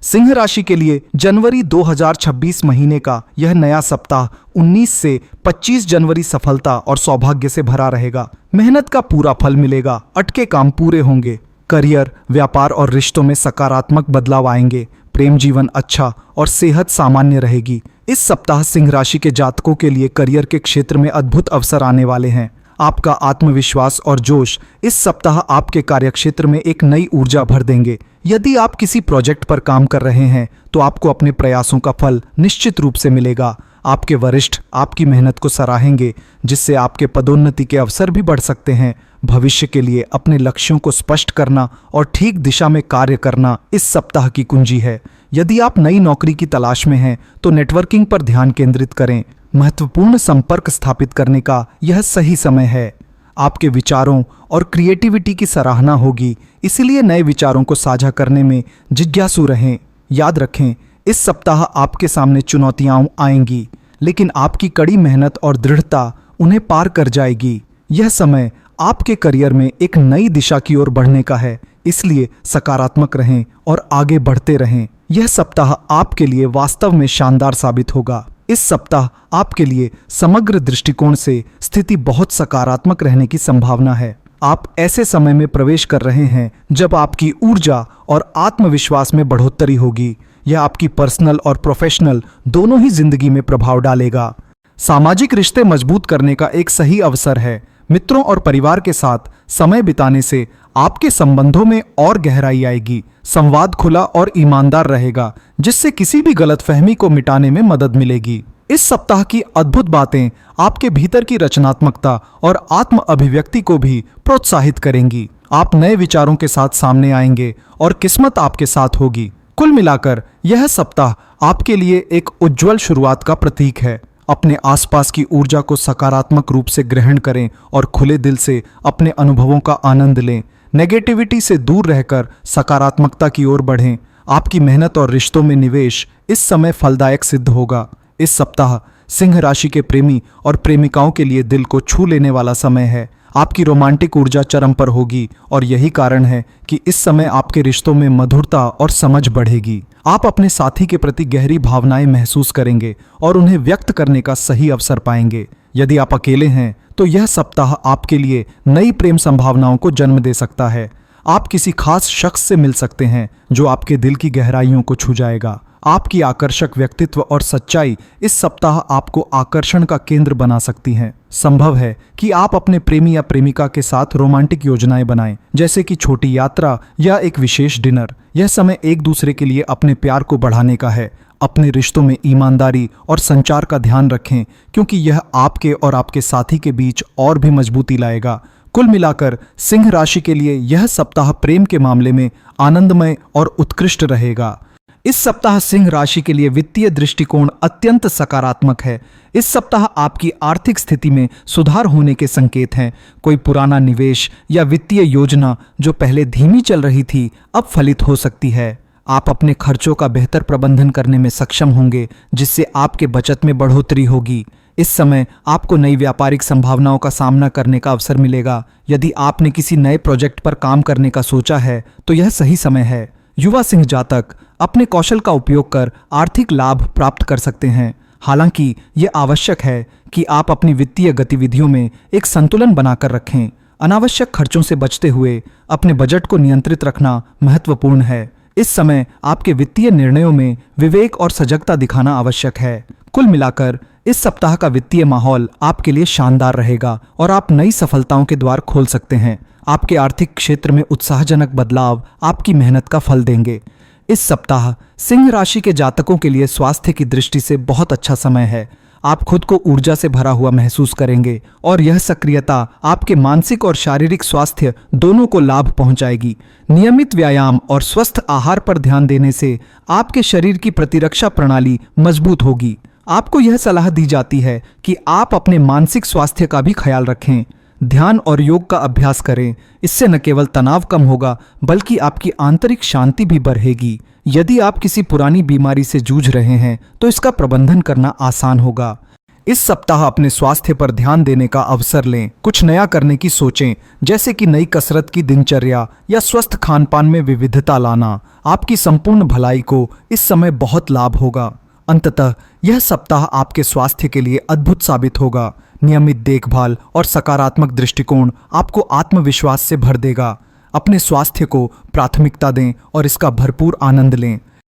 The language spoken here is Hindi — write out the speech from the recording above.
सिंह राशि के लिए जनवरी 2026 महीने का यह नया सप्ताह 19 से 25 जनवरी सफलता और सौभाग्य से भरा रहेगा। मेहनत का पूरा फल मिलेगा, अटके काम पूरे होंगे। करियर, व्यापार और रिश्तों में सकारात्मक बदलाव आएंगे। प्रेम जीवन अच्छा और सेहत सामान्य रहेगी। इस सप्ताह सिंह राशि के जातकों के लिए करियर के क्षेत्र में अद्भुत अवसर आने वाले हैं। आपका आत्मविश्वास और जोश इस सप्ताह आपके कार्यक्षेत्र में एक नई ऊर्जा भर देंगे। यदि आप किसी प्रोजेक्ट पर काम कर रहे हैं तो आपको अपने प्रयासों का फल निश्चित रूप से मिलेगा। आपके वरिष्ठ आपकी मेहनत को सराहेंगे, जिससे आपके पदोन्नति के अवसर भी बढ़ सकते हैं। भविष्य के लिए अपने लक्ष्यों को स्पष्ट करना और ठीक दिशा में कार्य करना इस सप्ताह की कुंजी है। यदि आप नई नौकरी की तलाश में हैं तो नेटवर्किंग पर ध्यान केंद्रित करें। महत्वपूर्ण संपर्क स्थापित करने का यह सही समय है। आपके विचारों और क्रिएटिविटी की सराहना होगी, इसलिए नए विचारों को साझा करने में जिज्ञासु रहें। याद रखें, इस सप्ताह आपके सामने चुनौतियां आएंगी, लेकिन आपकी कड़ी मेहनत और दृढ़ता उन्हें पार कर जाएगी। यह समय आपके करियर में एक नई दिशा की ओर बढ़ने का है, इसलिए सकारात्मक रहें और आगे बढ़ते रहें। यह सप्ताह आपके लिए वास्तव में शानदार साबित होगा। इस सप्ताह आपके लिए समग्र दृष्टिकोण से स्थिति बहुत सकारात्मक रहने की संभावना है। आप ऐसे समय में प्रवेश कर रहे हैं जब आपकी ऊर्जा और आत्मविश्वास में बढ़ोतरी होगी। यह आपकी पर्सनल और प्रोफेशनल दोनों ही जिंदगी में प्रभाव डालेगा। सामाजिक रिश्ते मजबूत करने का एक सही अवसर है। मित्रों और परिवार के साथ समय बिताने से आपके संबंधों में और गहराई आएगी। संवाद खुला और ईमानदार रहेगा, जिससे किसी भी गलतफहमी को मिटाने में मदद मिलेगी। इस सप्ताह की अद्भुत बातें आपके भीतर की रचनात्मकता और आत्म अभिव्यक्ति को भी प्रोत्साहित करेंगी। आप नए विचारों के साथ सामने आएंगे और किस्मत आपके साथ होगी। कुल मिलाकर यह सप्ताह आपके लिए एक उज्जवल शुरुआत का प्रतीक है। अपने आसपास की ऊर्जा को सकारात्मक रूप से ग्रहण करें और खुले दिल से अपने अनुभवों का आनंद लें। नेगेटिविटी से दूर रहकर सकारात्मकता की ओर बढ़ें। आपकी मेहनत और रिश्तों में निवेश इस समय फलदायक सिद्ध होगा। इस सप्ताह सिंह राशि के प्रेमी और प्रेमिकाओं के लिए दिल को छू लेने वाला समय है। आपकी रोमांटिक ऊर्जा चरम पर होगी और यही कारण है कि इस समय आपके रिश्तों में मधुरता और समझ बढ़ेगी। आप अपने साथी के प्रति गहरी भावनाएं महसूस करेंगे और उन्हें व्यक्त करने का सही अवसर पाएंगे। यदि आप अकेले हैं तो यह सप्ताह आपके लिए नई प्रेम संभावनाओं को जन्म दे सकता है। आप किसी खास शख्स से मिल सकते हैं जो आपके दिल की गहराइयों को छू जाएगा। आपकी आकर्षक व्यक्तित्व और सच्चाई इस सप्ताह आपको आकर्षण का केंद्र बना सकती हैं। संभव है कि आप अपने प्रेमी या प्रेमिका के साथ रोमांटिक योजनाएं बनाएं, जैसे कि छोटी यात्रा या एक विशेष डिनर। यह समय एक दूसरे के लिए अपने प्यार को बढ़ाने का है। अपने रिश्तों में ईमानदारी और संचार का ध्यान रखें, क्योंकि यह आपके और आपके साथी के बीच और भी मजबूती लाएगा। कुल मिलाकर सिंह राशि के लिए यह सप्ताह प्रेम के मामले में आनंदमय और उत्कृष्ट रहेगा। इस सप्ताह सिंह राशि के लिए वित्तीय दृष्टिकोण अत्यंत सकारात्मक है। इस सप्ताह आपकी आर्थिक स्थिति में सुधार होने के संकेत हैं। कोई पुराना निवेश या वित्तीय योजना जो पहले धीमी चल रही थी, अब फलित हो सकती है। आप अपने खर्चों का बेहतर प्रबंधन करने में सक्षम होंगे, जिससे आपके बचत में बढ़ोतरी होगी। इस समय आपको नई व्यापारिक संभावनाओं का सामना करने का अवसर मिलेगा। यदि आपने किसी नए प्रोजेक्ट पर काम करने का सोचा है तो यह सही समय है। युवा सिंह जातक अपने कौशल का उपयोग कर आर्थिक लाभ प्राप्त कर सकते हैं। हालांकि यह आवश्यक है कि आप अपनी वित्तीय गतिविधियों में एक संतुलन बनाकर रखें। अनावश्यक खर्चों से बचते हुए अपने बजट को नियंत्रित रखना महत्वपूर्ण है। इस समय आपके वित्तीय निर्णयों में विवेक और सजगता दिखाना आवश्यक है। कुल मिलाकर इस सप्ताह का वित्तीय माहौल आपके लिए शानदार रहेगा और आप नई सफलताओं के द्वार खोल सकते हैं। आपके आर्थिक क्षेत्र में उत्साहजनक बदलाव आपकी मेहनत का फल देंगे। इस सप्ताह सिंह राशि के जातकों के लिए स्वास्थ्य की दृष्टि से बहुत अच्छा समय है। आप खुद को ऊर्जा से भरा हुआ महसूस करेंगे और यह सक्रियता आपके मानसिक और शारीरिक स्वास्थ्य दोनों को लाभ पहुंचाएगी। नियमित व्यायाम और स्वस्थ आहार पर ध्यान देने से आपके शरीर की प्रतिरक्षा प्रणाली मजबूत होगी। आपको यह सलाह दी जाती है कि आप अपने मानसिक स्वास्थ्य का भी ख्याल रखें। ध्यान और योग का अभ्यास करें। इससे न केवल तनाव कम होगा, बल्कि आपकी आंतरिक शांति भी बढ़ेगी। यदि आप किसी पुरानी बीमारी से जूझ रहे हैं तो इसका प्रबंधन करना आसान होगा। इस सप्ताह अपने स्वास्थ्य पर ध्यान देने का अवसर लें। कुछ नया करने की सोचें, जैसे कि नई कसरत की दिनचर्या या स्वस्थ खान पान में विविधता लाना। आपकी संपूर्ण भलाई को इस समय बहुत लाभ होगा। अंततः यह सप्ताह आपके स्वास्थ्य के लिए अद्भुत साबित होगा। नियमित देखभाल और सकारात्मक दृष्टिकोण आपको आत्मविश्वास से भर देगा। अपने स्वास्थ्य को प्राथमिकता दें और इसका भरपूर आनंद लें।